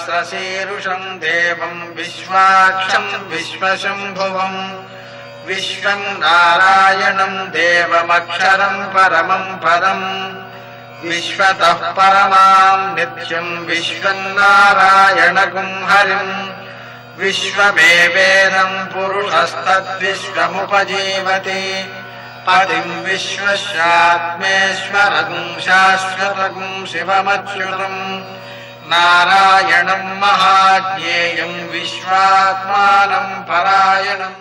सहस्रशीर्षं देवं विश्वाक्षं विश्वशम्भुवं विश्वं नारायणं देवमक्षरं परमं पदम् विश्वतः परमां नित्यं विश्वन्नारायणगुं हरिम् विश्वमेवेदं पुरुषस्तद्विश्वमुपजीवति पतिं विश्वस्यात्मेश्वरगुं शाश्वतगुं शिवमच्युतं नारायणं महाज्ञेयं विश्वात्मानं परायणम्।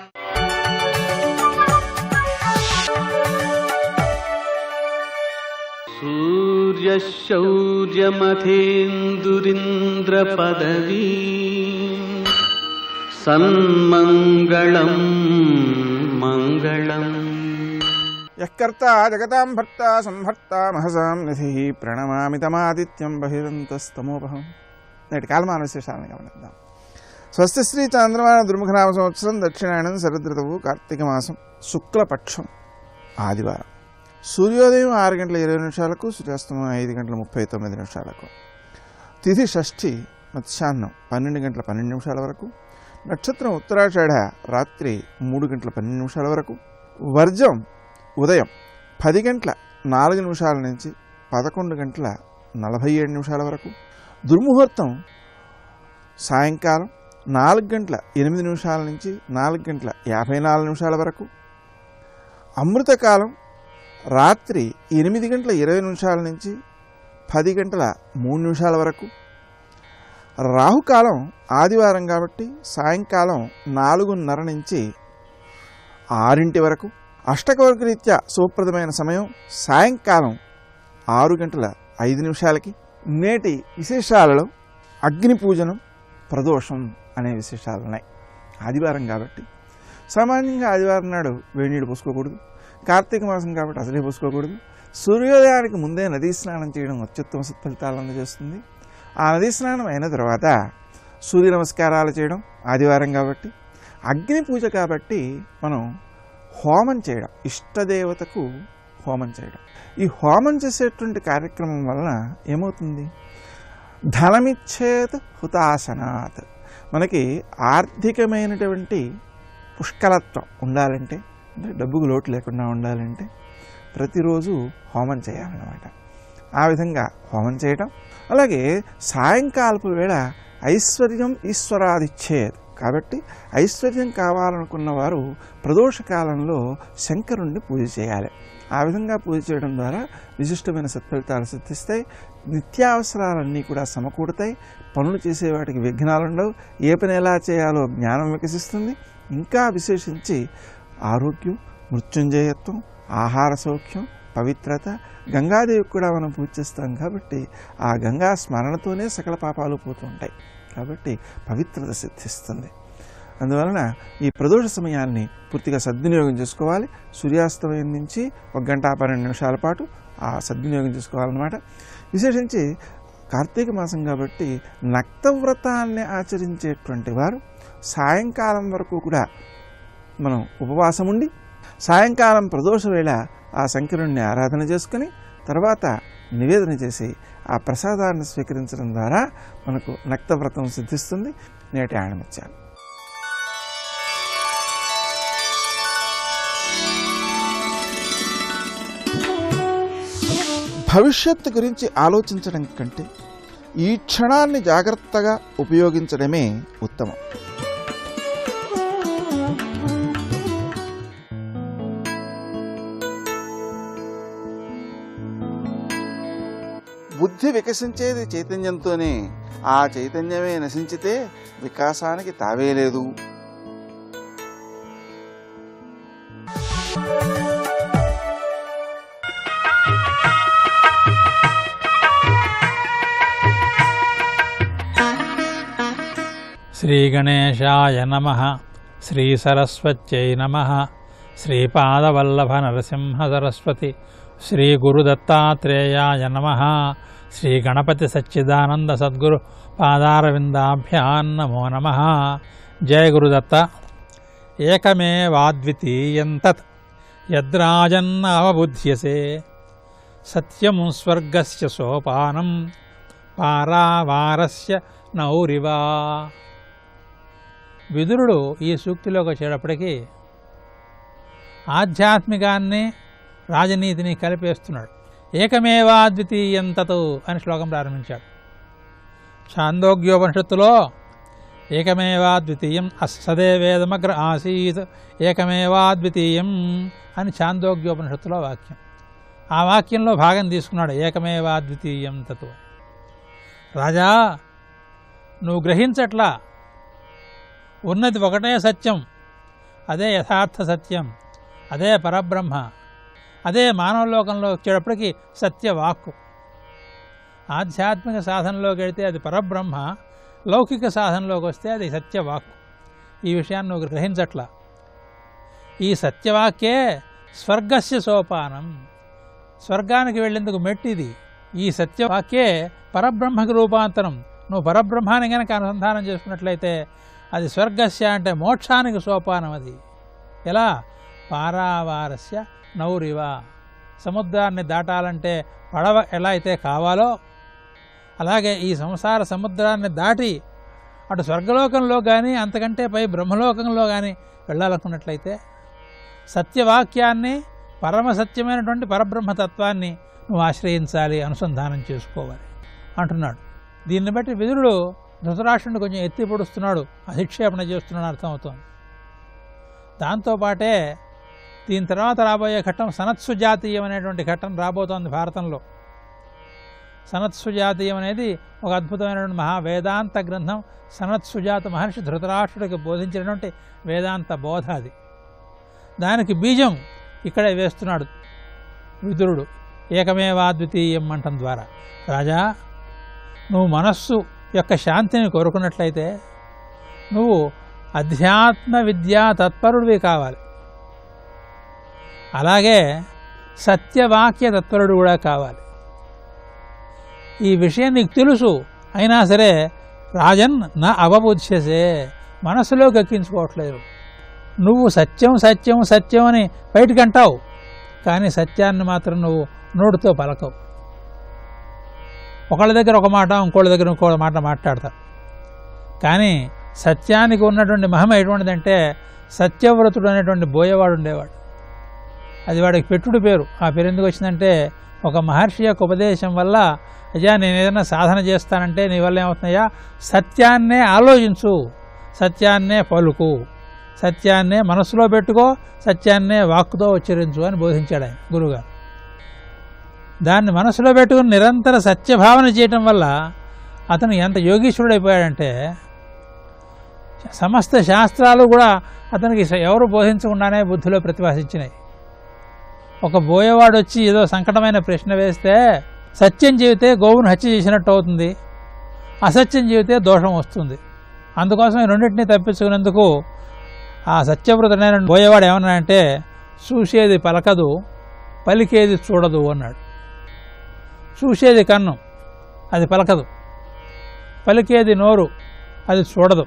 सूर्यशौर्यमथेन्दुरिन्द्रपदवी सन्मङ्गलं मङ्गलम्। యఃకర్తా జగతాం భర్తా సంహర్తా మహసాం నిధిః ప్రణమామి తమాదిత్యం బహిరంతస్తమోపహం. నేటి కాలమాన విశేషాలను గమనిద్దాం. స్వస్తి శ్రీ చాంద్రమాన దుర్ముఖనామ సంవత్సరం దక్షిణాయనం శరదృతువు కార్తీక మాసం శుక్లపక్షం ఆదివారం. సూర్యోదయం 6:20 సూర్యాస్తమయం 5:39 తిథి షష్ఠి మధ్యాహ్నం 12:12 వరకు. నక్షత్రం ఉత్తరాషాఢ రాత్రి 3:12 వరకు. వర్జం ఉదయం 10:04 నుంచి 11:47 వరకు. దుర్ముహూర్తం సాయంకాలం 4:08 నుంచి 4:54 వరకు. అమృతకాలం రాత్రి 8:20 నుంచి 10:03 వరకు. రాహుకాలం ఆదివారం కాబట్టి సాయంకాలం 4:30 నుంచి 6 వరకు. అష్టకవర్గరీత్యా శుభప్రదమైన సమయం సాయంకాలం 6:05. నేటి విశేషాలలో అగ్ని పూజనం ప్రదోషం అనే విశేషాలు ఉన్నాయి. ఆదివారం కాబట్టి సామాన్యంగా ఆదివారం నాడు వేడి నీళ్ళు పోసుకోకూడదు. కార్తీక మాసం కాబట్టి అసలే పోసుకోకూడదు. సూర్యోదయానికి ముందే నదీ స్నానం చేయడం అత్యుత్తమ సత్ఫలితాలను అందజేస్తుంది. ఆ నదీ స్నానం అయిన తర్వాత సూర్య నమస్కారాలు చేయడం ఆదివారం కాబట్టి. అగ్ని పూజ కాబట్టి మనం హోమం చేయడం, ఇష్టదేవతకు హోమం చేయడం. ఈ హోమం చేసేటువంటి కార్యక్రమం వలన ఏమవుతుంది? ధనమిచ్చేత్ హుతాసనాత్. మనకి ఆర్థికమైనటువంటి పుష్కలత్వం ఉండాలంటే, అంటే డబ్బుకు లోటు లేకుండా ఉండాలంటే ప్రతిరోజు హోమం చేయాలన్నమాట. ఆ విధంగా హోమం చేయడం. అలాగే సాయంకాలపు వేళ ఐశ్వర్యం ఈశ్వరాదిచ్చేత్ కాబట్టి ఐశ్వర్యం కావాలనుకున్న వారు ప్రదోషకాలంలో శంకరుణ్ణి పూజ చేయాలి. ఆ విధంగా పూజ చేయడం ద్వారా విశిష్టమైన సత్ఫలితాలు సిద్ధిస్తాయి. నిత్యావసరాలన్నీ కూడా సమకూడతాయి. పనులు చేసే వాటికి విఘ్నాలు ఉండవు. ఏ పని ఎలా చేయాలో జ్ఞానం వికసిస్తుంది. ఇంకా విశేషించి ఆరోగ్యం, మృత్యుంజయత్వం, ఆహార సౌఖ్యం, పవిత్రత. గంగాదేవికి కూడా మనం పూజ చేస్తాం కాబట్టి ఆ గంగా స్మరణతోనే సకల పాపాలు పోతూ ఉంటాయి. కాబట్టి పవిత్రత సిద్ధిస్తుంది. అందువలన ఈ ప్రదోష సమయాన్ని పూర్తిగా సద్వినియోగం చేసుకోవాలి. సూర్యాస్తమయం నుంచి 1:12 పాటు ఆ సద్వినియోగం చేసుకోవాలన్నమాట. విశేషించి కార్తీక మాసం కాబట్టి నక్తవ్రతాన్ని ఆచరించేటువంటి వారు సాయంకాలం వరకు కూడా మనం ఉపవాసం ఉండి సాయంకాలం ప్రదోష వేళ ఆ శంకరుణ్ణి ఆరాధన చేసుకుని తర్వాత నివేదన చేసి ఆ ప్రసాదాన్ని స్వీకరించడం ద్వారా మనకు నక్తవ్రతం సిద్ధిస్తుంది. నేటి ఆణిముత్యాలు. భవిష్యత్తు గురించి ఆలోచించడం కంటే ఈ క్షణాన్ని జాగ్రత్తగా ఉపయోగించడమే ఉత్తమం. బుద్ధి వికసించేది చైతన్యంతోనే. ఆ చైతన్యమే నశించితే వికాసానికి తావే లేదు. శ్రీ గణేశాయ నమః. శ్రీ సరస్వత్యై నమః. శ్రీపాదవల్లభ నరసింహ సరస్వతి. శ్రీ గురుదత్తాత్రేయాయ నమః. శ్రీ గణపతి సచ్చిదానంద సద్గురు పాదారవిందాభ్యాం నమో నమః. జయ గురుదత్త. ఏకమేవాద్వితీయం తత్ యద్రాజన్న అవబుధ్యసే సత్యం స్వర్గస్య సోపానం పారావారస్య నౌరివా. విదురుడు ఈ సూక్తిలోకి వచ్చేటప్పటికీ ఆధ్యాత్మికాన్ని రాజనీతిని కలిపేస్తున్నాడు. ఏకమేవాద్వితీయం తత్ అని శ్లోకం ప్రారంభించాడు. ఛాందోగ్యోపనిషత్తులో ఏకమేవాద్వితీయం సదేవేదమగ్ర ఆసీత్ ఏకమేవాద్వితీయం అని ఛాందోగ్యోపనిషత్తులో వాక్యం. ఆ వాక్యంలో భాగం తీసుకున్నాడు ఏకమేవాద్వితీయం తత్. రాజా, నువ్వు గ్రహించట్లా, ఉన్నది ఒకటే సత్యం, అదే యథార్థ సత్యం, అదే పరబ్రహ్మ, అదే మానవ లోకంలో వచ్చేటప్పటికి సత్యవాక్కు. ఆధ్యాత్మిక సాధనలోకి వెళితే అది పరబ్రహ్మ, లౌకిక సాధనలోకి వస్తే అది సత్యవాక్కు. ఈ విషయాన్ని నువ్వు గ్రహించట్లా. ఈ సత్యవాక్యే స్వర్గస్య సోపానం, స్వర్గానికి వెళ్ళేందుకు మెట్టిది. ఈ సత్యవాక్యే పరబ్రహ్మకి రూపాంతరం. నువ్వు పరబ్రహ్మాన్ని కనుక అనుసంధానం చేసుకున్నట్లయితే అది స్వర్గస్య అంటే మోక్షానికి సోపానం. అది ఎలా? పారావారస్య నౌరివ. సముద్రాన్ని దాటాలంటే పడవ ఎలా అయితే కావాలో అలాగే ఈ సంసార సముద్రాన్ని దాటి అటు స్వర్గలోకంలో కానీ అంతకంటే పై బ్రహ్మలోకంలో కానీ వెళ్ళాలనుకున్నట్లయితే సత్యవాక్యాన్ని, పరమసత్యమైనటువంటి పరబ్రహ్మతత్వాన్ని నువ్వు ఆశ్రయించాలి, అనుసంధానం చేసుకోవాలి అంటున్నాడు. దీన్ని బట్టి విదురుడు ధృతరాష్ట్రుడిని కొంచెం ఎత్తి పొడుస్తున్నాడు, అధిక్షేపణ చేస్తున్నాడు అర్థమవుతోంది. దాంతోపాటే దీని తర్వాత రాబోయే ఘట్టం సనత్సుజాతీయం అనేటువంటి ఘట్టం రాబోతోంది భారతంలో. సనత్సుజాతీయం అనేది ఒక అద్భుతమైనటువంటి మహావేదాంత గ్రంథం. సనత్సుజాత మహర్షి ధృతరాష్ట్రుడికి బోధించినటువంటి వేదాంత బోధ అది. దానికి బీజం ఇక్కడే వేస్తున్నాడు విదురుడు ఏకమేవాద్వితీయం అంటం ద్వారా. రాజా, నువ్వు మనస్సు యొక్క శాంతిని కోరుకున్నట్లయితే నువ్వు అధ్యాత్మ విద్యా తత్పరుడివి కావాలి. అలాగే సత్యవాక్య తత్పరుడు కూడా కావాలి. ఈ విషయం నీకు తెలుసు, అయినా సరే రాజన్ నా అవబుధ్యసే, మనసులోకి ఎక్కించుకోవట్లేదు. నువ్వు సత్యం సత్యం సత్యం అని బయటికి అంటావు, కానీ సత్యాన్ని మాత్రం నువ్వు నోటితో పలకవు. ఒకళ్ళ దగ్గర ఒక మాట, ఇంకోళ్ళ దగ్గర ఇంకో మాట మాట్లాడతావు. కానీ సత్యానికి ఉన్నటువంటి మహిమ ఎటువంటిదంటే, సత్యవ్రతుడు అనేటువంటి బోయేవాడు ఉండేవాడు. అది వాడికి పెట్టుడు పేరు. ఆ పేరు ఎందుకు వచ్చిందంటే, ఒక మహర్షి యొక్క ఉపదేశం వల్ల, అయ్యా నేను ఏదైనా సాధన చేస్తానంటే నీ వల్ల ఏమవుతున్నాయా, సత్యాన్నే ఆలోచించు, సత్యాన్నే పలుకు, సత్యాన్నే మనసులో పెట్టుకో, సత్యాన్నే వాక్కుతో ఉచ్చరించు అని బోధించాడు ఆయన గురువుగారు. దాన్ని మనసులో పెట్టుకుని నిరంతర సత్యభావన చేయటం వల్ల అతను ఎంత యోగీశ్వరుడైపోయాడంటే, సమస్త శాస్త్రాలు కూడా అతనికి ఎవరు బోధించకుండానే బుద్ధిలో ప్రతిభాసించినాయి. ఒక బోయేవాడు వచ్చి ఏదో సంకటమైన ప్రశ్న వేస్తే, సత్యం చెబితే గోవును హత్య చేసినట్టు అవుతుంది, అసత్యం చెబితే దోషం వస్తుంది. అందుకోసం ఈ రెండింటినీ తప్పించుకునేందుకు ఆ సత్యవ్రతుడైన బోయేవాడు ఏమన్నాడంటే, చూసేది పలకదు, పలికేది చూడదు అన్నాడు. చూసేది కన్ను, అది పలకదు. పలికేది నోరు, అది చూడదు.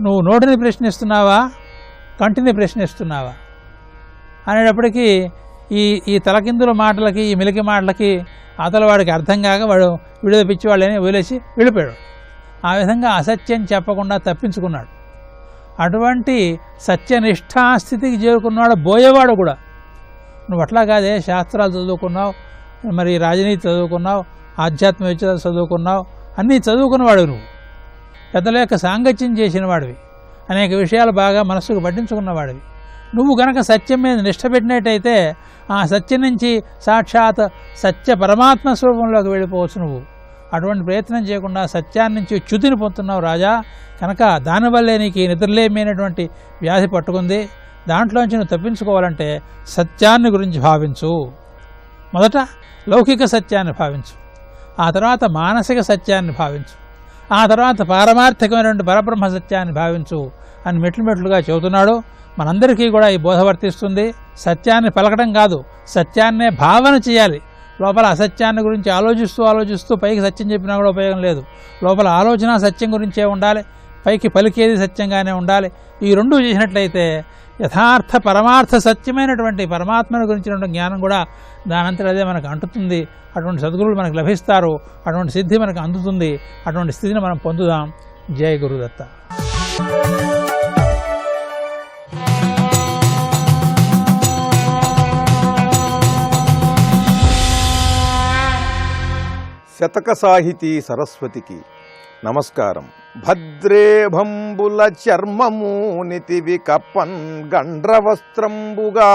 నువ్వు నోటిని ప్రశ్నిస్తున్నావా, కంటిని ప్రశ్నిస్తున్నావా అనేటప్పటికీ ఈ తలకిందుల మాటలకి, ఈ మిలికి మాటలకి అతల వాడికి అర్థం కాక వాడు విడుదల పిచ్చివాళ్ళని వదిలేసి వెళ్ళిపోయాడు. ఆ విధంగా అసత్యం చెప్పకుండా తప్పించుకున్నాడు. అటువంటి సత్యనిష్టాస్థితికి చేరుకున్నాడు బోయేవాడు కూడా. నువ్వు అట్లా కాదే, శాస్త్రాలు చదువుకున్నావు, మరి రాజనీతి చదువుకున్నావు, ఆధ్యాత్మిక విద్య చదువుకున్నావు, అన్నీ చదువుకున్నవాడు నువ్వు, పెద్దల యొక్క సాంగత్యం చేసిన వాడివి, అనేక విషయాలు బాగా మనస్సుకు పట్టించుకున్నవాడివి. నువ్వు గనక సత్యం మీద నిష్ట పెట్టినట్టయితే ఆ సత్యం నుంచి సాక్షాత్ సత్య పరమాత్మ స్వరూపంలోకి వెళ్ళిపోవచ్చు నువ్వు. అటువంటి ప్రయత్నం చేయకుండా సత్యాన్ని నుంచి చ్యుతిని పొందుతున్నావు రాజా. కనుక దానివల్లే నీకు ఈ నిద్రలేమైనటువంటి వ్యాధి పట్టుకుంది. దాంట్లోంచి నువ్వు తప్పించుకోవాలంటే సత్యాన్ని గురించి భావించు. మొదట లౌకిక సత్యాన్ని భావించు, ఆ తర్వాత మానసిక సత్యాన్ని భావించు, ఆ తర్వాత పారమార్థికమైనటువంటి పరబ్రహ్మ సత్యాన్ని భావించు అని మెట్లు మెట్లుగా చెబుతున్నాడు. మనందరికీ కూడా ఈ బోధ వర్తిస్తుంది. సత్యాన్ని పలకడం కాదు, సత్యాన్నే భావన చేయాలి. లోపల అసత్యాన్ని గురించి ఆలోచిస్తూ పైకి సత్యం చెప్పినా కూడా ఉపయోగం లేదు. లోపల ఆలోచన సత్యం గురించే ఉండాలి, పైకి పలికేది సత్యంగానే ఉండాలి. ఈ రెండు చేసినట్లయితే యథార్థ పరమార్థ సత్యమైనటువంటి పరమాత్మను గురించినటువంటి జ్ఞానం కూడా దానంతట అదే మనకు అంటుతుంది. అటువంటి సద్గురువులు మనకు లభిస్తారు, అటువంటి సిద్ధి మనకు అందుతుంది. అటువంటి స్థితిని మనం పొందుదాం. జయ గురుదత్త. శతక సాహితీ సరస్వతికి నమస్కారం. భద్రే భంబుల చర్మము నితివి కప్పన్ గండ్రవస్త్రంబుగా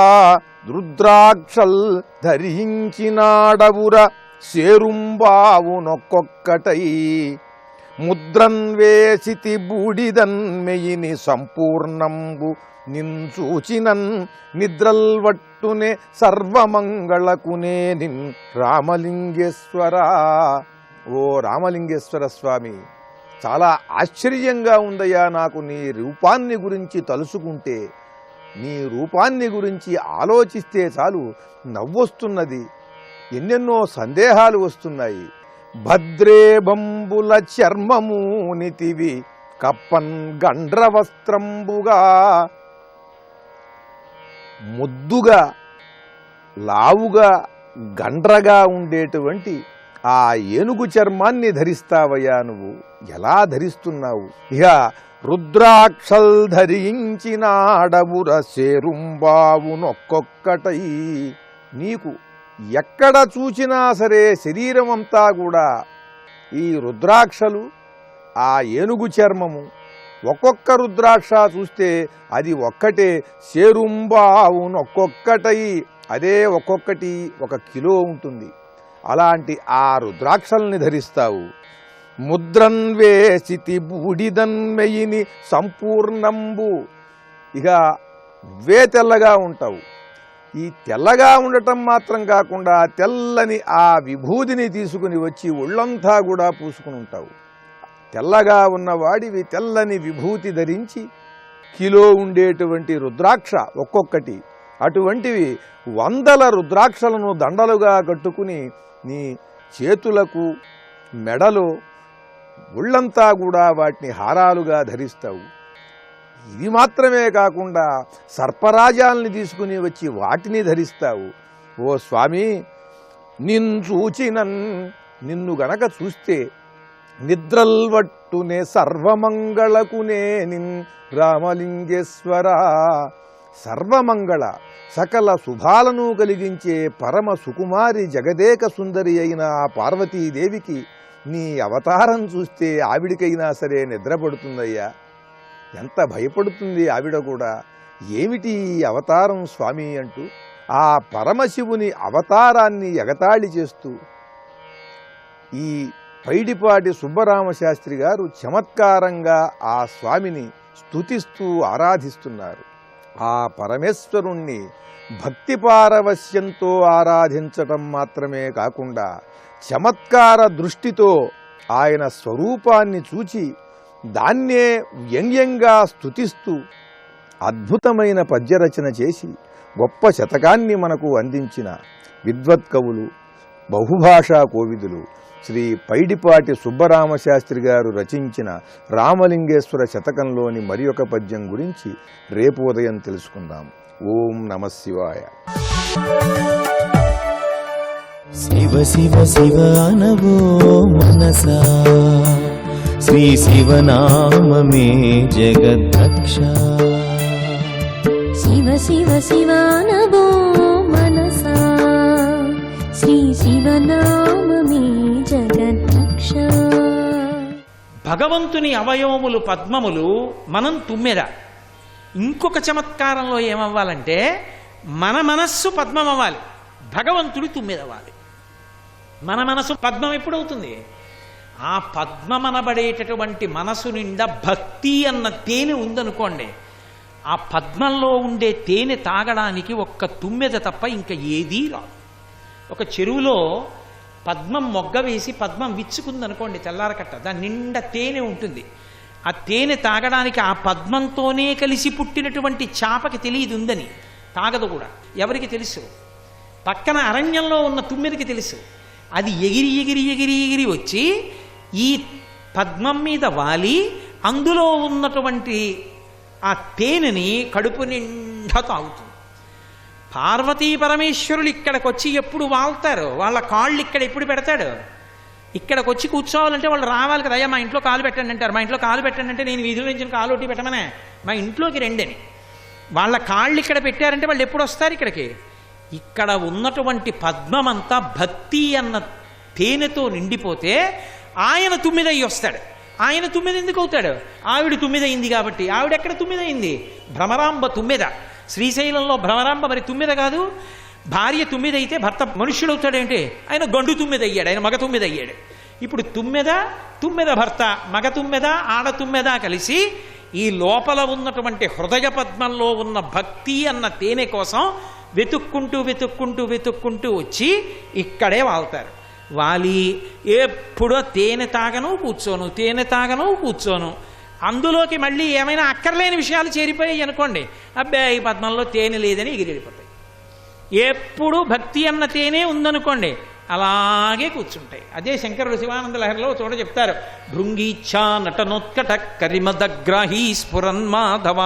రుద్రాక్షల్ ధరించినాడవుర సేరుంబావునొక్కొక్కటై ముద్రన్ వేసితి బూడిదన్ మెయిని సంపూర్ణంబు నిన్సూచినన్ నిద్రల్వట్టునే సర్వమంగళకునే నిన్ రామలింగేశ్వర. ఓ రామలింగేశ్వర స్వామి, చాలా ఆశ్చర్యంగా ఉందయ్యా నాకు నీ రూపాన్ని గురించి తలుసుకుంటే. నీ రూపాన్ని గురించి ఆలోచిస్తే చాలు నవ్వొస్తున్నది, ఎన్నెన్నో సందేహాలు వస్తున్నాయి. భద్రే బంబుల చర్మము నితివి కప్పన్ గండ్రవస్త్రంబుగా, ముద్దుగా లావుగా గండ్రగా ఉండేటువంటి ఆ ఏనుగు చర్మాన్ని ధరిస్తావయ్యా నువ్వు. ఎలా ధరిస్తున్నావు? ఇక రుద్రాక్షల్ ధరించినాడవుర సేరుంబావునొక్కొక్కటై. నీకు ఎక్కడ చూచినా సరే శరీరం అంతా కూడా ఈ రుద్రాక్షలు, ఆ ఏనుగు చర్మము, ఒక్కొక్క రుద్రాక్ష చూస్తే అది ఒక్కటే. సేరుంబావునొక్కొక్కటై, అదే ఒక్కొక్కటి 1 కిలో ఉంటుంది. అలాంటి ఆ రుద్రాక్షల్ని ధరిస్తావు. ముద్రన్ వేసితి బూడిదన్మెయిని సంపూర్ణంబు. ఇక నువ్వే తెల్లగా ఉంటావు. ఈ తెల్లగా ఉండటం మాత్రం కాకుండా తెల్లని ఆ విభూదిని తీసుకుని వచ్చి ఒళ్ళంతా కూడా పూసుకుని ఉంటావు. తెల్లగా ఉన్నవాడివి తెల్లని విభూతి ధరించి కిలో ఉండేటువంటి రుద్రాక్ష ఒక్కొక్కటి, అటువంటివి 100 రుద్రాక్షలను దండలుగా కట్టుకుని నీ చేతులకు మెడలో ఒళ్ళంతా కూడా వాటిని హారాలుగా ధరిస్తావు. ఇది మాత్రమే కాకుండా సర్పరాజాల్ని తీసుకుని వచ్చి వాటిని ధరిస్తావు. ఓ స్వామి, నిన్ను గనక చూస్తే నిద్రల్వట్టునే సర్వమంగళకునే నిన్ రామలింగేశ్వర. సర్వమంగళ, సకల శుభాలను కలిగించే పరమ సుకుమారి జగదేక సుందరి అయిన ఆ పార్వతీదేవికి నీ అవతారం చూస్తే ఆవిడికైనా సరే నిద్రపడుతుందయ్యా. ఎంత భయపడుతుంది ఆవిడ కూడా. ఏమిటి ఈ అవతారం స్వామి అంటూ ఆ పరమశివుని అవతారాన్ని ఎగతాళి చేస్తూ ఈ పైడిపాటి సుబ్బరామశాస్త్రి గారు చమత్కారంగా ఆ స్వామిని స్తుతిస్తూ ఆరాధిస్తున్నారు. ఆ పరమేశ్వరుణ్ణి భక్తి పారవశ్యంతో ఆరాధించటం మాత్రమే కాకుండా చమత్కార దృష్టితో ఆయన స్వరూపాన్ని చూచి దాన్నే వ్యంగ్యంగా స్తుతిస్తూ అద్భుతమైన పద్యరచన చేసి గొప్ప శతకాన్ని మనకు అందించిన విద్వత్కవులు, బహుభాషా కోవిదులు శ్రీ పైడిపాటి సుబ్బరామశాస్త్రి గారు రచించిన రామలింగేశ్వర శతకంలోని మరి ఒక పద్యం గురించి రేపు ఉదయం తెలుసుకుందాం. ఓం నమః శివాయ. శివ శివ శివ అనవో మనసా, శ్రీ శివనామమే జగద్రక్ష. శివ శివ శివ అనవో మనసా, శ్రీ శివనామమే జగద్రక్ష. భగవంతుని అవయవములు పద్మములు, మనం తుమ్మెద. ఇంకొక చమత్కారంలో ఏమవ్వాలంటే మన మనస్సు పద్మం అవ్వాలి, భగవంతుడి తుమ్మెదవ్వాలి. మన మనసు పద్మం ఎప్పుడవుతుంది? ఆ పద్మమనబడేటటువంటి మనసు నిండా భక్తి అన్న తేనె ఉందనుకోండి, ఆ పద్మంలో ఉండే తేనె తాగడానికి ఒక్క తుమ్మెద తప్ప ఇంకా ఏదీ రాదు. ఒక చెరువులో పద్మం మొగ్గ వేసి పద్మం విచ్చుకుందనుకోండి తెల్లారకట్ట, దాని నిండా తేనె ఉంటుంది. ఆ తేనె తాగడానికి ఆ పద్మంతోనే కలిసి పుట్టినటువంటి చేపకి తెలియదు ఉందని, తాగదు కూడా. ఎవరికి తెలుసు? పక్కన అరణ్యంలో ఉన్న తుమ్మెదకి తెలుసు. అది ఎగిరి ఎగిరి ఎగిరి ఎగిరి వచ్చి ఈ పద్మం మీద వాలి అందులో ఉన్నటువంటి ఆ తేనెని కడుపు నిండా నిండా తాగుతుంది. పార్వతీ పరమేశ్వరులు ఇక్కడికి వచ్చి ఎప్పుడు వాళ్తారు? వాళ్ళ కాళ్ళు ఇక్కడ ఎప్పుడు పెడతాడు? ఇక్కడికి వచ్చి కూర్చోవాలంటే వాళ్ళు రావాలి కదా. అయ్యా మా ఇంట్లో కాలు పెట్టండి అంటారు. మా ఇంట్లో కాలు పెట్టండి అంటే నేను వీధిలో నుంచి కాలు ఒకటి పెట్టమనే, మా ఇంట్లోకి రెండని. వాళ్ళ కాళ్ళు ఇక్కడ పెట్టారంటే వాళ్ళు ఎప్పుడు వస్తారు ఇక్కడికి? ఇక్కడ ఉన్నటువంటి పద్మమంతా భక్తి అన్న తేనెతో నిండిపోతే ఆయన 9 అయ్యి వస్తాడు. ఆయన 9 ఎందుకు అవుతాడు? ఆవిడ 9 అయింది కాబట్టి. ఆవిడ ఎక్కడ 9 అయింది? భ్రమరాంబ 9. శ్రీశైలంలో భ్రమరాంబ మరి 9 కాదు. భార్య 9 అయితే భర్త మనుష్యుడు అవుతాడేంటి? ఆయన గండు 9 అయ్యాడు, ఆయన మగ 9 అయ్యాడు. ఇప్పుడు 9 భర్త, మగ 9 ఆడ 9 కలిసి ఈ లోపల ఉన్నటువంటి హృదయ పద్మంలో ఉన్న భక్తి అన్న తేనె కోసం వెతుక్కుంటూ వెతుక్కుంటూ వెతుక్కుంటూ వచ్చి ఇక్కడే వాళ్తారు. వాలి ఎప్పుడో తేనె తాగను కూర్చోను, తేనె తాగను కూర్చోను. అందులోకి మళ్ళీ ఏమైనా అక్కర్లేని విషయాలు చేరిపోయాయి అనుకోండి, అబ్బాయి ఈ పద్మంలో తేనె లేదని ఎగిరెళ్ళిపోతాయి. ఎప్పుడు భక్తి అన్న తేనె ఉందనుకోండి అలాగే కూర్చుంటాయి. అదే శంకరుడు శివానంద లహరిలో చోట చెప్తారు, భృంగీచ్ఛా నటనోత్కట కరిమదగ్రాహీ స్ఫురన్మాధవ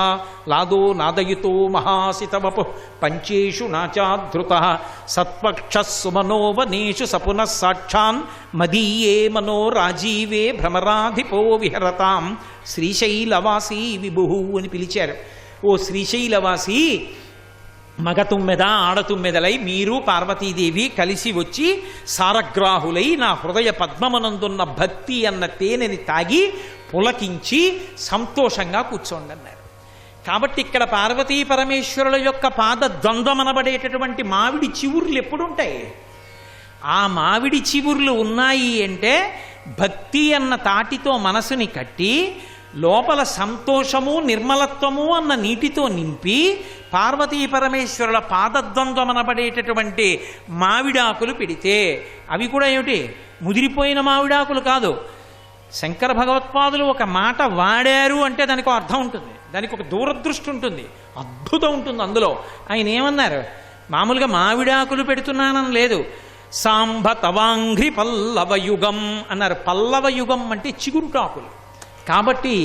లాదో నాదయుతో మహాసితవపు పంచేషు నాచాధృత సత్పక్ష సుమనోవనేషు సపునః సాక్షాన్ మదీయే మనో రాజీవే భ్రమరాధిపో విహరతాం శ్రీశైలవాసీ విభు అని పిలిచారు. ఓ శ్రీశైలవాసి, మగ 9 ఆడ 9 మీరు పార్వతీదేవి కలిసి వచ్చి సారగ్రాహులై నా హృదయ పద్మమనందున్న భక్తి అన్న తేనెని తాగి పులకించి సంతోషంగా కూర్చోండి అన్నారు. కాబట్టి ఇక్కడ పార్వతీ పరమేశ్వరుల యొక్క పాద ద్వంద్వమనబడేటటువంటి మామిడి చివుర్లు ఎప్పుడుంటాయి? ఆ మామిడి చివుర్లు ఉన్నాయి అంటే భక్తి అన్న తాటితో మనసుని కట్టి లోపల సంతోషము నిర్మలత్వము అన్న నీటితో నింపి పార్వతీ పరమేశ్వరుల పాదద్వంద్వమనబడేటటువంటి మావిడాకులు పెడితే, అవి కూడా ఏమిటి ముదిరిపోయిన మావిడాకులు కాదు. శంకర భగవత్పాదులు ఒక మాట వాడారు అంటే దానికి ఒక అర్థం ఉంటుంది, దానికి ఒక దూరదృష్టి ఉంటుంది, అద్భుతం ఉంటుంది అందులో. ఆయన ఏమన్నారు? మామూలుగా మావిడాకులు పెడుతున్నానని లేదు, సాంబ తవాంఘ్రి పల్లవ యుగం అన్నారు. పల్లవ యుగం అంటే చిగురుటాకులు. కాబట్టి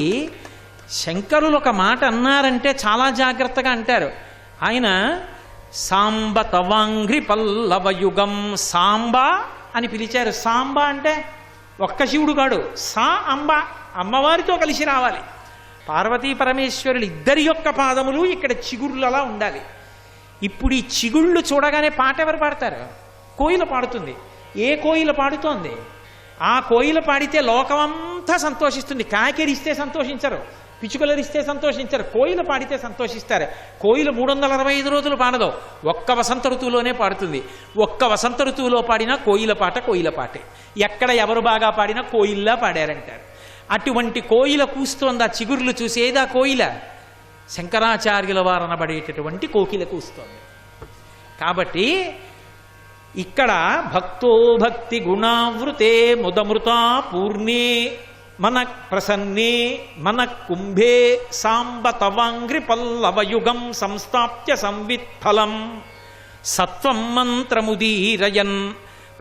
శంకరులు ఒక మాట అన్నారంటే చాలా జాగ్రత్తగా అంటారు. ఆయన సాంబ తవాంఘ్రి పల్లవ యుగం, సాంబ అని పిలిచారు. సాంబ అంటే ఒక్క శివుడు కాడు, సా అంబ, అమ్మవారితో కలిసి రావాలి. పార్వతీ పరమేశ్వరులు ఇద్దరి యొక్క పాదములు ఇక్కడ చిగుళ్ళలా ఉండాలి. ఇప్పుడు ఈ చిగుళ్ళు చూడగానే పాట ఎవరు పాడతారు? కోయిల పాడుతుంది. ఏ కోయిల పాడుతోంది? ఆ కోయిల పాడితే లోకమంతా సంతోషిస్తుంది. కాకిరిస్తే సంతోషించరు, పిచ్చుకలరిస్తే సంతోషించరు, కోయిల పాడితే సంతోషిస్తారు. కోయిల 365 రోజులు పాడదు, ఒక్క వసంత ఋతువులోనే పాడుతుంది. ఒక్క వసంత ఋతువులో పాడినా కోయిల పాట కోయిల పాటే. ఎక్కడ ఎవరు బాగా పాడినా కోయిల్లా పాడారంటారు. అటువంటి కోయిల కూస్తోంది. ఆ చిగుర్లు చూసేదా కోయిల? శంకరాచార్యుల వారు అనబడేటటువంటి కోకిల కూస్తోంది. కాబట్టి ఇక్కడ భక్తో భక్తి గుణావృతే ముదమృతా పూర్ణే మన ప్రసన్నే మన కుంభే సాంబ తవాంగ్రి పల్లవయుగం సంస్థాప్య సంవిత్ఫలం సత్వం మంత్రముదీరయన్.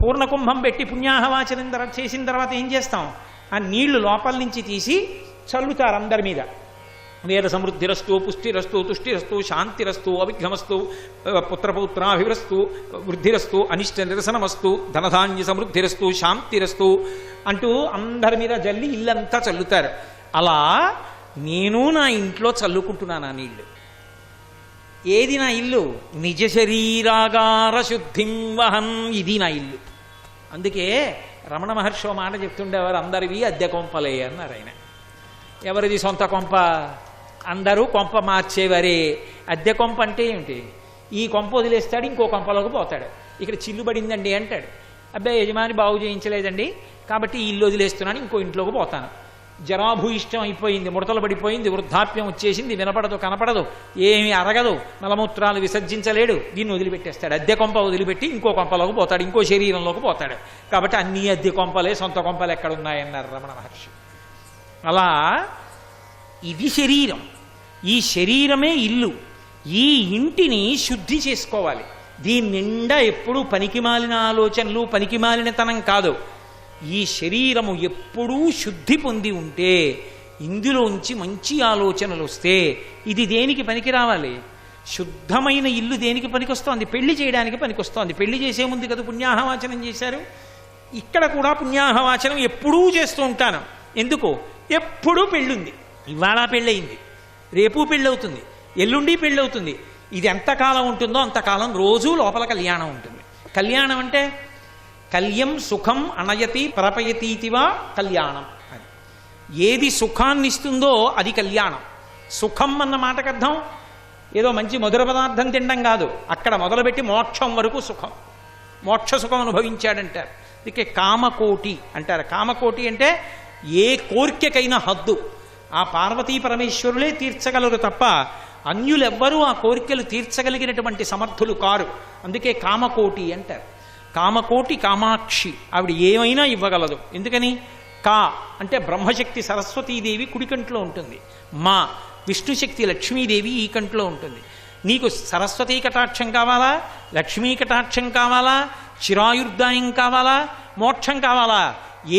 పూర్ణకుంభం పెట్టి పుణ్యాహవాచనం చేసిన తర్వాత ఏం చేస్తాం? ఆ నీళ్లు లోపల నుంచి తీసి చల్లుతారు అందరి మీద. వేద సమృద్ధిరస్తు, పుష్టిరస్తు, తుష్టిరస్తు, శాంతిరస్తు, అవిఘ్నమస్తు, పుత్రపౌత్రాభివరస్తు, వృద్ధిరస్తు, అనిష్ట నిరసనమస్తు, ధనధాన్య సమృద్ధిరస్తు, శాంతిరస్తు అంటూ అందరి మీద జల్లి ఇల్లంతా చల్లుతారు. అలా నేను నా ఇంట్లో చల్లుకుంటున్నాను ఆ నీళ్లు. ఏది నా ఇల్లు? నిజ శరీరాగార శుద్ధిం వహన్, ఇది నా ఇల్లు. అందుకే రమణ మహర్షి మాట చెప్తుండేవారు, అందరివి అద్దె కొంపలే అన్నారు ఆయన. ఎవరిది సొంత కొంప? అందరూ కొంప మార్చేవారే. అద్దె కొంప అంటే ఏమిటి? ఈ కొంప వదిలేస్తాడు, ఇంకో కొంపలోకి పోతాడు. ఇక్కడ చిల్లు పడిందండి అంటాడు, అబ్బాయి యజమాని బాగు చేయించలేదండి కాబట్టి ఈ ఇల్లు వదిలేస్తున్నాను, ఇంకో ఇంట్లోకి పోతాను. జరాభూయిష్టం అయిపోయింది, ముడతలు పడిపోయింది, వృద్ధాప్యం వచ్చేసింది, వినపడదు కనపడదు, ఏమీ అరగదు, మలమూత్రాలు విసర్జించలేడు, దీన్ని వదిలిపెట్టేస్తాడు. అద్దె కొంప వదిలిపెట్టి ఇంకో కొంపలోకి పోతాడు, ఇంకో శరీరంలోకి పోతాడు. కాబట్టి అన్ని అద్దె కొంపలే, సొంత కొంపలు ఎక్కడున్నాయన్నారు రమణ మహర్షి. అలా ఇది శరీరం, ఈ శరీరమే ఇల్లు. ఈ ఇంటిని శుద్ధి చేసుకోవాలి. దీని నిండా ఎప్పుడూ పనికిమాలిన ఆలోచనలు, పనికిమాలినతనం కాదు. ఈ శరీరము ఎప్పుడూ శుద్ధి పొంది ఉంటే, ఇందులోంచి మంచి ఆలోచనలు వస్తే ఇది దేనికి పనికి రావాలి? శుద్ధమైన ఇల్లు దేనికి పనికొస్తోంది? పెళ్లి చేయడానికి పనికొస్తోంది. పెళ్లి చేసే ముందు కదా పుణ్యాహవాచనం చేశారు. ఇక్కడ కూడా పుణ్యాహవాచనం ఎప్పుడూ చేస్తూ ఉంటాను. ఎందుకు? ఎప్పుడూ పెళ్ళుంది. ఇవాళ పెళ్ళయింది, రేపు పెళ్ళవుతుంది, ఎల్లుండి పెళ్ళవుతుంది. ఇది ఎంతకాలం ఉంటుందో అంతకాలం రోజు లోపల కళ్యాణం ఉంటుంది. కళ్యాణం అంటే కళ్యం సుఖం అనయతి ప్రపయతీతివా కళ్యాణం అని. ఏది సుఖాన్ని ఇస్తుందో అది కళ్యాణం. సుఖం అన్న మాటకు అర్థం ఏదో మంచి మధుర పదార్థం తినడం కాదు. అక్కడ మొదలుపెట్టి మోక్షం వరకు సుఖం, మోక్ష సుఖం అనుభవించాడంటారు. అందుకే కామకోటి అంటారు. కామకోటి అంటే ఏ కోరికకైనా హద్దు ఆ పార్వతీ పరమేశ్వరులే తీర్చగలరు తప్ప అన్యులెవ్వరూ ఆ కోరికలు తీర్చగలిగినటువంటి సమర్థులు కారు. అందుకే కామకోటి అంటారు. కామకోటి కామాక్షి, ఆవిడ ఏమైనా ఇవ్వగలదు. ఎందుకని? కా అంటే బ్రహ్మశక్తి సరస్వతీదేవి కుడి కంట్లో ఉంటుంది, మా విష్ణుశక్తి లక్ష్మీదేవి ఈ కంట్లో ఉంటుంది. నీకు సరస్వతీ కటాక్షం కావాలా, లక్ష్మీ కటాక్షం కావాలా, చిరాయుర్దాయం కావాలా, మోక్షం కావాలా,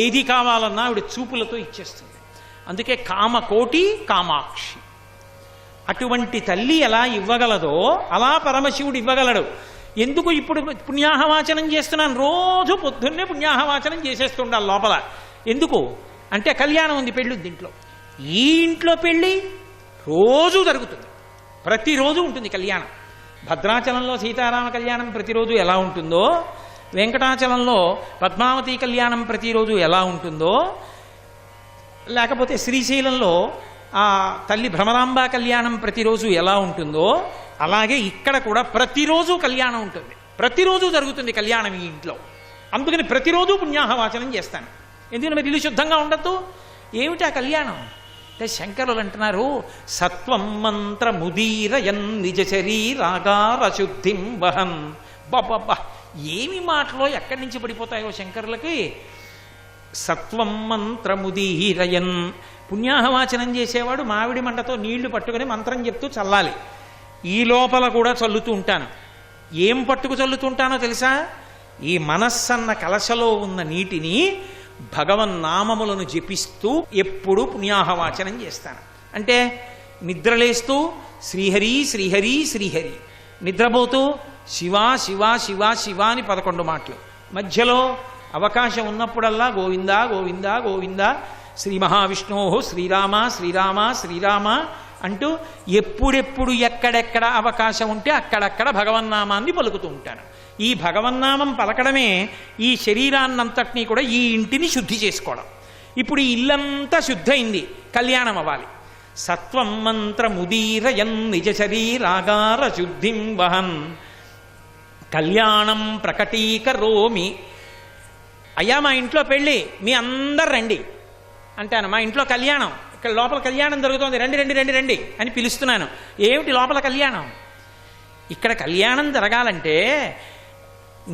ఏది కావాలన్నా ఆవిడ చూపులతో ఇచ్చేస్తుంది. అందుకే కామకోటి కామాక్షి. అటువంటి తల్లి ఎలా ఇవ్వగలదో అలా పరమశివుడు ఇవ్వగలడు. ఎందుకు ఇప్పుడు పుణ్యాహవాచనం చేస్తున్నాను? రోజు పొద్దున్నే పుణ్యాహవాచనం చేసేస్తుండాలి లోపల. ఎందుకు అంటే కళ్యాణం ఉంది, పెళ్ళి ఉంది ఇంట్లో. ఈ ఇంట్లో పెళ్ళి రోజు జరుగుతుంది, ప్రతిరోజు ఉంటుంది కళ్యాణం. భద్రాచలంలో సీతారామ కళ్యాణం ప్రతిరోజు ఎలా ఉంటుందో, వెంకటాచలంలో పద్మావతి కళ్యాణం ప్రతిరోజు ఎలా ఉంటుందో, లేకపోతే శ్రీశైలంలో ఆ తల్లి భ్రమరాంబ కళ్యాణం ప్రతిరోజు ఎలా ఉంటుందో, అలాగే ఇక్కడ కూడా ప్రతిరోజు కళ్యాణం ఉంటుంది, ప్రతిరోజు జరుగుతుంది కళ్యాణం ఈ ఇంట్లో. అందుకని ప్రతిరోజు పుణ్యాహవాచనం చేస్తాను. ఎందుకంటే మరి ఇల్లు శుద్ధంగా ఉండద్దు. ఏమిటి ఆ కళ్యాణం అంటే శంకరులు అంటున్నారు, సత్వం మంత్ర ముదీరయన్ నిజ శరీరాగార శుద్ధిం వహన్. బాబా ఏమి మాటలో ఎక్కడి నుంచి పడిపోతాయో శంకరులకి. సత్వం మంత్ర ముదీరయన్, పుణ్యాహవాచనం చేసేవాడు మామిడి మంటతో నీళ్లు పట్టుకుని మంత్రం చెప్తూ చల్లాలి. ఈ లోపల కూడా చల్లుతూ ఉంటాను. ఏం పట్టుకు చల్లుతుంటానో తెలుసా? ఈ మనస్సన్న కలశలో ఉన్న నీటిని భగవన్నామములను జపిస్తూ ఎప్పుడూ పుణ్యాహవాచనం చేస్తాను. అంటే నిద్రలేస్తూ శ్రీహరి శ్రీహరి శ్రీహరి, నిద్రపోతూ శివా శివా శివా శివ అని 11 మాటలు, మధ్యలో అవకాశం ఉన్నప్పుడల్లా గోవిందా గోవిందా గోవిందా, శ్రీ మహావిష్ణో శ్రీరామ శ్రీరామ శ్రీరామ అంటూ ఎప్పుడెప్పుడు ఎక్కడెక్కడ అవకాశం ఉంటే అక్కడక్కడ భగవన్నామాన్ని పలుకుతూ ఉంటాను. ఈ భగవన్నామం పలకడమే ఈ శరీరాన్నంతటినీ కూడా, ఈ ఇంటిని శుద్ధి చేసుకోవడం. ఇప్పుడు ఈ ఇల్లంతా శుద్ధయింది, కళ్యాణం అవ్వాలి. సత్వం మంత్ర ముదీరయన్ నిజ శరీరాగార శుద్ధిం వహన్ కళ్యాణం ప్రకటీకరోమి. అయ్యా మా ఇంట్లో పెళ్ళి, మీ అందరు రండి అంటాను. మా ఇంట్లో కళ్యాణం, ఇక్కడ లోపల కళ్యాణం జరుగుతోంది, రండి రండి రండి రండి అని పిలుస్తున్నాను. ఏమిటి లోపల కళ్యాణం? ఇక్కడ కళ్యాణం జరగాలంటే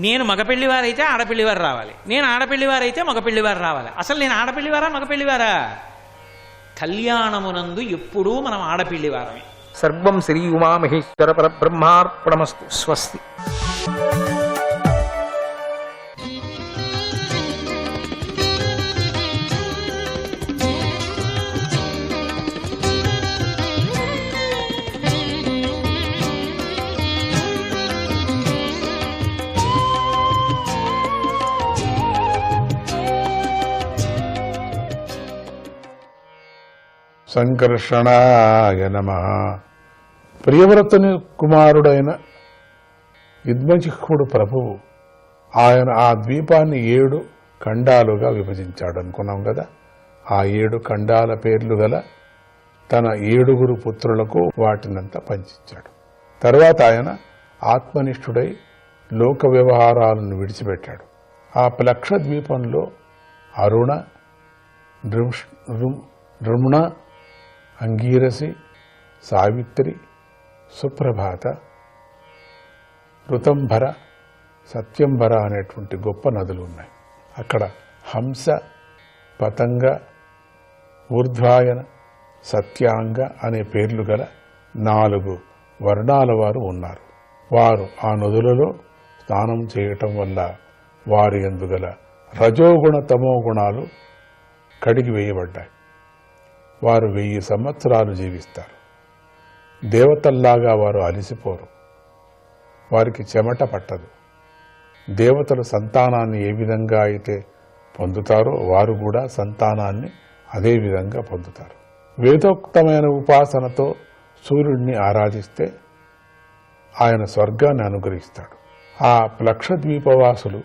నేను మగపెళ్లివారైతే ఆడపిల్లివారు రావాలి, నేను ఆడపిల్లివారైతే మగపెళ్లివారు రావాలి. అసలు నేను ఆడపిల్లివారా మగపెళ్లివారా? కళ్యాణమునందు ఎప్పుడూ మనం ఆడపిల్లివారమే. సర్వం శ్రీ ఉమామహేశ్వర పరబ్రహ్మార్పణమస్తు. స్వస్తి. సంకర్షణాయ నమః. ప్రియవ్రతుని కుమారుడైన యుగ్మజిహ్వుడు ప్రభువు ఆయన ఆ ద్వీపాన్ని 7 ఖండాలుగా విభజించాడు అనుకున్నాం కదా. ఆ 7 ఖండాల పేర్లు గల తన 7 పుత్రులకు వాటినంతా పంచిచ్చాడు. తర్వాత ఆయన ఆత్మనిష్ఠుడై లోక వ్యవహారాలను విడిచిపెట్టాడు. ఆ లక్ష ద్వీపంలో అరుణ, నృమ్ణ, అంగీరసి, సావిత్రి, సుప్రభాత, ఋతంభర, సత్యంభర అనేటువంటి గొప్ప నదులు ఉన్నాయి. అక్కడ హంస, పతంగ, ఊర్ధ్వాయన, సత్యాంగ అనే పేర్లు గల 4 వర్ణాల వారు ఉన్నారు. వారు ఆ నదులలో స్నానం చేయటం వల్ల వారి యందు గల రజోగుణ తమో గుణాలు కడిగి వేయబడ్డాయి. వారు 1000 సంవత్సరాలు జీవిస్తారు. దేవతల్లాగా వారు అలసిపోరు, వారికి చెమట పట్టదు. దేవతలు సంతానాన్ని ఏ విధంగా అయితే పొందుతారో వారు కూడా సంతానాన్ని అదే విధంగా పొందుతారు. వేదోక్తమైన ఉపాసనతో సూర్యుడిని ఆరాధిస్తే ఆయన స్వర్గాన్ని అనుగ్రహిస్తాడు. ఆ లక్షద్వీపవాసులు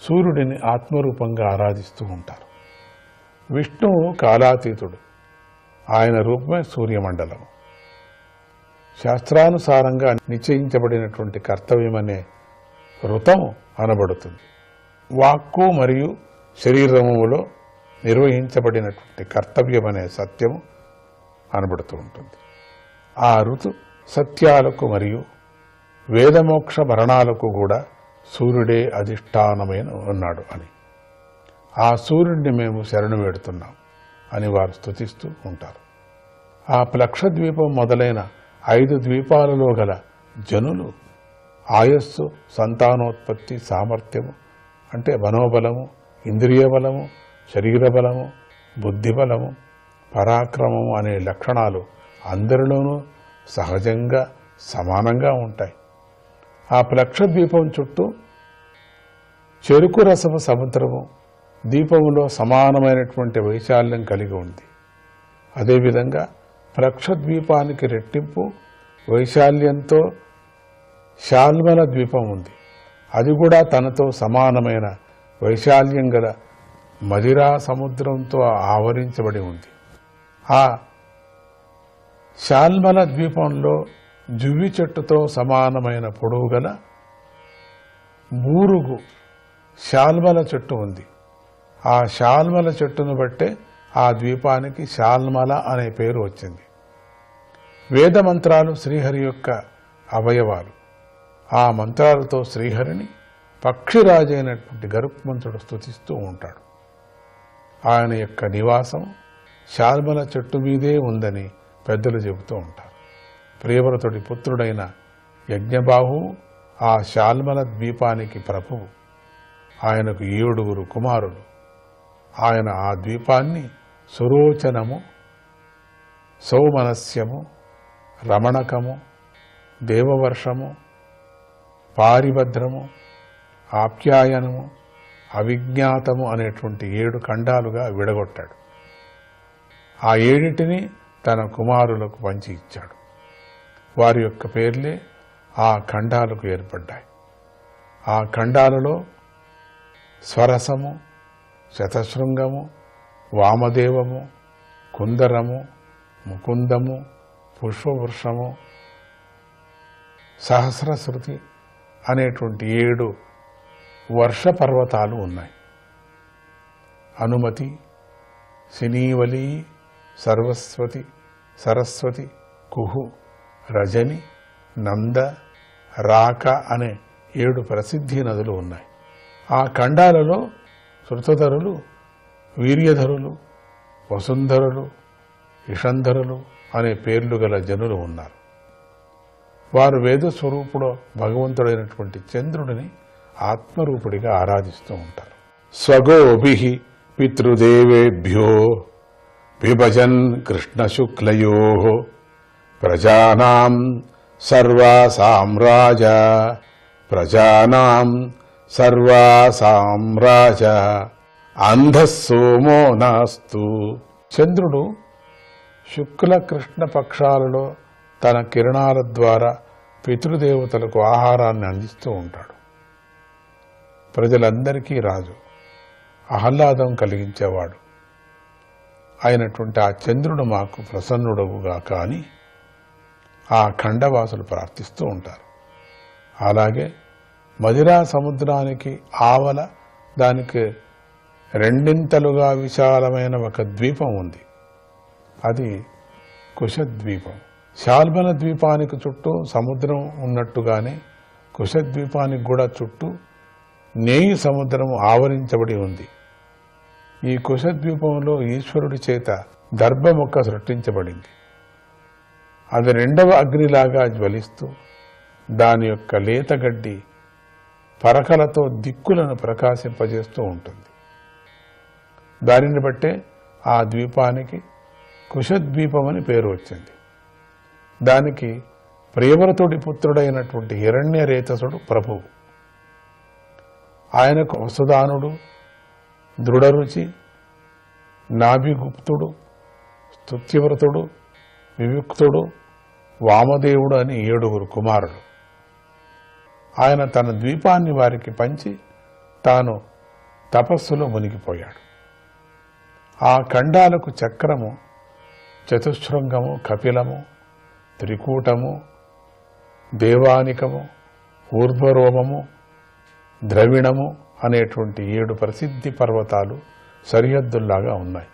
సూర్యుడిని ఆత్మరూపంగా ఆరాధిస్తూ ఉంటారు. విష్ణువు కాలాతీతుడు, ఆయన రూపమే సూర్యమండలం. శాస్త్రానుసారంగా నిశ్చయించబడినటువంటి కర్తవ్యమనే ఋతము అనబడుతుంది. వాక్కు మరియు శరీరములో నిర్వహించబడినటువంటి కర్తవ్యమనే సత్యము అనబడుతూ ఉంటుంది. ఆ ఋతు సత్యాలకు మరియు వేదమోక్ష మరణాలకు కూడా సూర్యుడే అధిష్టానమైన ఉన్నాడు అని, ఆ సూర్యుడిని మేము శరణు వేడుతున్నాం అని వారు స్తుతిస్తూ ఉంటారు. ఆ లక్షద్వీపం మొదలైన 5 ద్వీపాలలో గల జనులు ఆయస్సు, సంతానోత్పత్తి, సామర్థ్యము అంటే మనోబలము, ఇంద్రియ బలము, శరీర బలము, బుద్ధి బలము, పరాక్రమము అనే లక్షణాలు అందరిలోనూ సహజంగా సమానంగా ఉంటాయి. ఆ లక్షద్వీపం చుట్టూ చెరుకు రసపు సముద్రము దీపములో సమానమైనటువంటి వైశాల్యం కలిగి ఉంది. అదేవిధంగా లక్షద్వీపానికి రెట్టింపు వైశాల్యంతో శాల్మల ద్వీపం ఉంది. అది కూడా తనతో సమానమైన వైశాల్యం గల మదిరా సముద్రంతో ఆవరించబడి ఉంది. ఆ శాల్మల ద్వీపంలో జువ్వి చెట్టుతో సమానమైన పొడవు గల బూరుగు శాల్మల చెట్టు ఉంది. ఆ శాల్మల చెట్టును బట్టే ఆ ద్వీపానికి శాల్మల అనే పేరు వచ్చింది. వేద మంత్రాలు శ్రీహరి యొక్క అవయవాలు. ఆ మంత్రాలతో శ్రీహరిని పక్షిరాజైనటువంటి గరుత్మంతుడు స్తుతిస్తూ ఉంటాడు. ఆయన యొక్క నివాసం శాల్మల చెట్టు మీదే ఉందని పెద్దలు చెబుతూ ఉంటారు. ప్రియవ్రతుడి పుత్రుడైన యజ్ఞబాహువు ఆ శాల్మల ద్వీపానికి ప్రభువు. ఆయనకు 7 కుమారులు. ఆయన ఆ ద్వీపాన్ని సురోచనము, సౌమనస్యము, రమణకము, దేవవర్షము, పారిభద్రము, ఆప్యాయనము, అవిజ్ఞాతము అనేటువంటి 7 ఖండాలుగా విడగొట్టాడు. ఆ 7టిని తన కుమారులకు పంచి ఇచ్చాడు. వారి యొక్క పేర్లే ఆ ఖండాలకు ఏర్పడ్డాయి. ఆ ఖండాలలో స్వరసము, శతశృంగము, వామదేవము, కుందరము, ముకుందము, పుష్పవృషము, సహస్రశృతి అనేటువంటి 7 వర్ష పర్వతాలు ఉన్నాయి. అనుమతి, సినీవలి, సర్వస్వతి, సరస్వతి, కుహు, రజని, నంద, రాక అనే 7 ప్రసిద్ధి నదులు ఉన్నాయి. ఆ ఖండాలలో శృతధరులు, వీర్యధరులు, వసుంధరులు, ఇషంధరులు అనే పేర్లు గల జనులు ఉన్నారు. వారు వేదస్వరూపుడు భగవంతుడైనటువంటి చంద్రుడిని ఆత్మరూపుడిగా ఆరాధిస్తూ ఉంటారు. స్వగోభిః పితృదేవేభ్యో విభజన్ కృష్ణశుక్లయోః ప్రజానాం సర్వాసామ్రాజ ప్రజానాం సర్వాసామ్రాజ అంధస్సోమో నాస్తు. చంద్రుడు శుక్ల కృష్ణ పక్షాలలో తన కిరణాల ద్వారా పితృదేవతలకు ఆహారాన్ని అందిస్తూ ఉంటాడు. ప్రజలందరికీ రాజు, ఆహ్లాదం కలిగించేవాడు అయినటువంటి ఆ చంద్రుడు మాకు ప్రసన్నుడవుగా కానీ ఆ ఖండవాసులు ప్రార్థిస్తూ ఉంటారు. అలాగే మదిరా సముద్రానికి ఆవల దానికి 2 విశాలమైన ఒక ద్వీపం ఉంది. అది కుశద్వీపం. శాల్మల ద్వీపానికి చుట్టూ సముద్రం ఉన్నట్టుగానే కుశద్వీపానికి కూడా చుట్టూ నేయి సముద్రం ఆవరించబడి ఉంది. ఈ కుశద్వీపంలో ఈశ్వరుడి చేత దర్భ మొక్క సృష్టించబడింది. అది 2వ అగ్నిలాగా జ్వలిస్తూ దాని యొక్క లేతగడ్డి పరకలతో దిక్కులను ప్రకాశింపజేస్తూ ఉంటుంది. దానిని బట్టే ఆ ద్వీపానికి కుశద్వీపం అని పేరు వచ్చింది. దానికి ప్రియవ్రతుడి పుత్రుడైనటువంటి హిరణ్యరేతసుడు ప్రభువు. ఆయనకు వసుదానుడు, దృఢరుచి, నాభిగుప్తుడు, స్తుత్యవ్రతుడు, వివిక్తుడు, వామదేవుడు అని 7 కుమారులు. ఆయన తన ద్వీపాన్ని వారికి పంచి తాను తపస్సులో మునిగిపోయాడు. ఆ ఖండాలకు చక్రము, చతుశృంగము, కపిలము, త్రికూటము, దేవానికము, ఊర్ధ్వరోమము, ద్రవిణము అనేటువంటి 7 ప్రసిద్ధి పర్వతాలు సరిహద్దుల్లాగా ఉన్నాయి.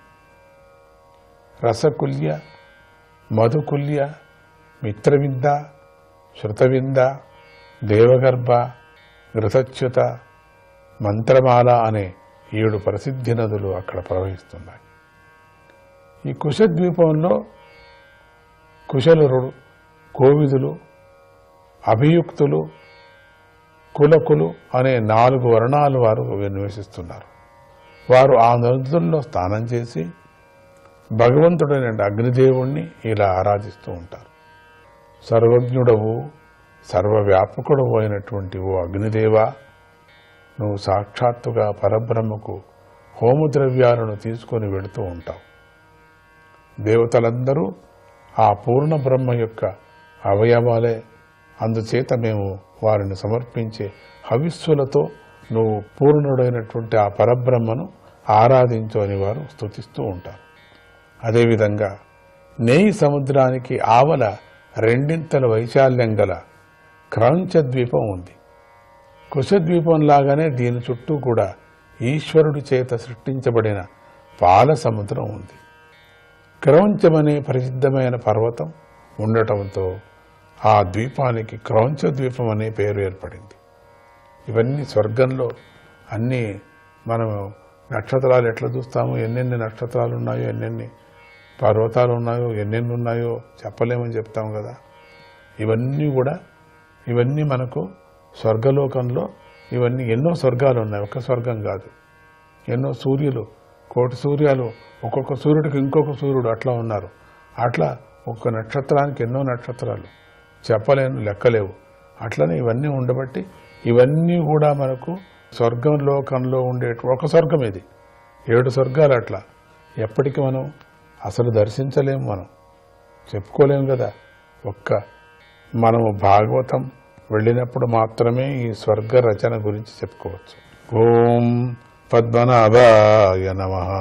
రసకుల్య, మధుకుల్య, మిత్రవింద, శృతవింద, దేవగర్భ, ఘృతచ్యుత, మంత్రమాల అనే 7 ప్రసిద్ధి నదులు అక్కడ ప్రవహిస్తున్నాయి. ఈ కుశద్వీపంలో కుశలురుడు, కోవిదులు, అభియుక్తులు, కులకులు అనే 4 వర్ణాలు వారు నివసిస్తున్నారు. వారు ఆ నదుల్లో స్నానం చేసి భగవంతుడైన అగ్నిదేవుణ్ణి ఇలా ఆరాధిస్తూ ఉంటారు. సర్వజ్ఞుడవు, సర్వవ్యాపకుడవు అయినటువంటి ఓ అగ్నిదేవా, నువ్వు సాక్షాత్తుగా పరబ్రహ్మకు హోమద్రవ్యాలను తీసుకొని వెళుతూ ఉంటావు. దేవతలందరూ ఆ పూర్ణ బ్రహ్మ యొక్క అవయవాలే. అందుచేత మేము వారిని సమర్పించే హవిస్సులతో నువ్వు పూర్ణుడైనటువంటి ఆ పరబ్రహ్మను ఆరాధించు అని వారు స్తుతిస్తూ ఉంటారు. అదేవిధంగా నేయి సముద్రానికి ఆవల 2 వైశాల్యం గల క్రౌంచ ద్వీపం ఉంది. కుశద్వీపంలాగానే దీని చుట్టూ కూడా ఈశ్వరుడి చేత సృష్టించబడిన పాల సముద్రం ఉంది. క్రౌంచమనే ప్రసిద్ధమైన పర్వతం ఉండటంతో ఆ ద్వీపానికి క్రౌంచ ద్వీపం అనే పేరు ఏర్పడింది. ఇవన్నీ స్వర్గంలో అన్నీ మనం నక్షత్రాలు ఎట్లా చూస్తామో, ఎన్నెన్ని నక్షత్రాలు ఉన్నాయో, ఎన్నెన్ని పర్వతాలు ఉన్నాయో, ఎన్నెన్ని ఉన్నాయో చెప్పలేమని చెప్తాం కదా. ఇవన్నీ మనకు స్వర్గలోకంలో ఇవన్నీ ఎన్నో స్వర్గాలు ఉన్నాయి. ఒక స్వర్గం కాదు, ఎన్నో సూర్యులు, 1,000,000 సూర్యాలు, ఒక్కొక్క సూర్యుడికి ఇంకొక సూర్యుడు అట్లా ఉన్నారు. అట్లా ఒక్క నక్షత్రానికి ఎన్నో నక్షత్రాలు, చెప్పలేను, లెక్కలేవు. అట్లనే ఇవన్నీ ఉండబట్టి ఇవన్నీ కూడా మనకు స్వర్గం లోకంలో ఉండే ఒక స్వర్గం ఇది. 7 స్వర్గాలు అట్లా ఎప్పటికీ మనం అసలు దర్శించలేము, మనం చెప్పుకోలేము కదా. మనము భాగవతం వెళ్ళినప్పుడు మాత్రమే ఈ స్వర్గ రచన గురించి చెప్పుకోవచ్చు. ఓం పద్మనాభాయ నమః.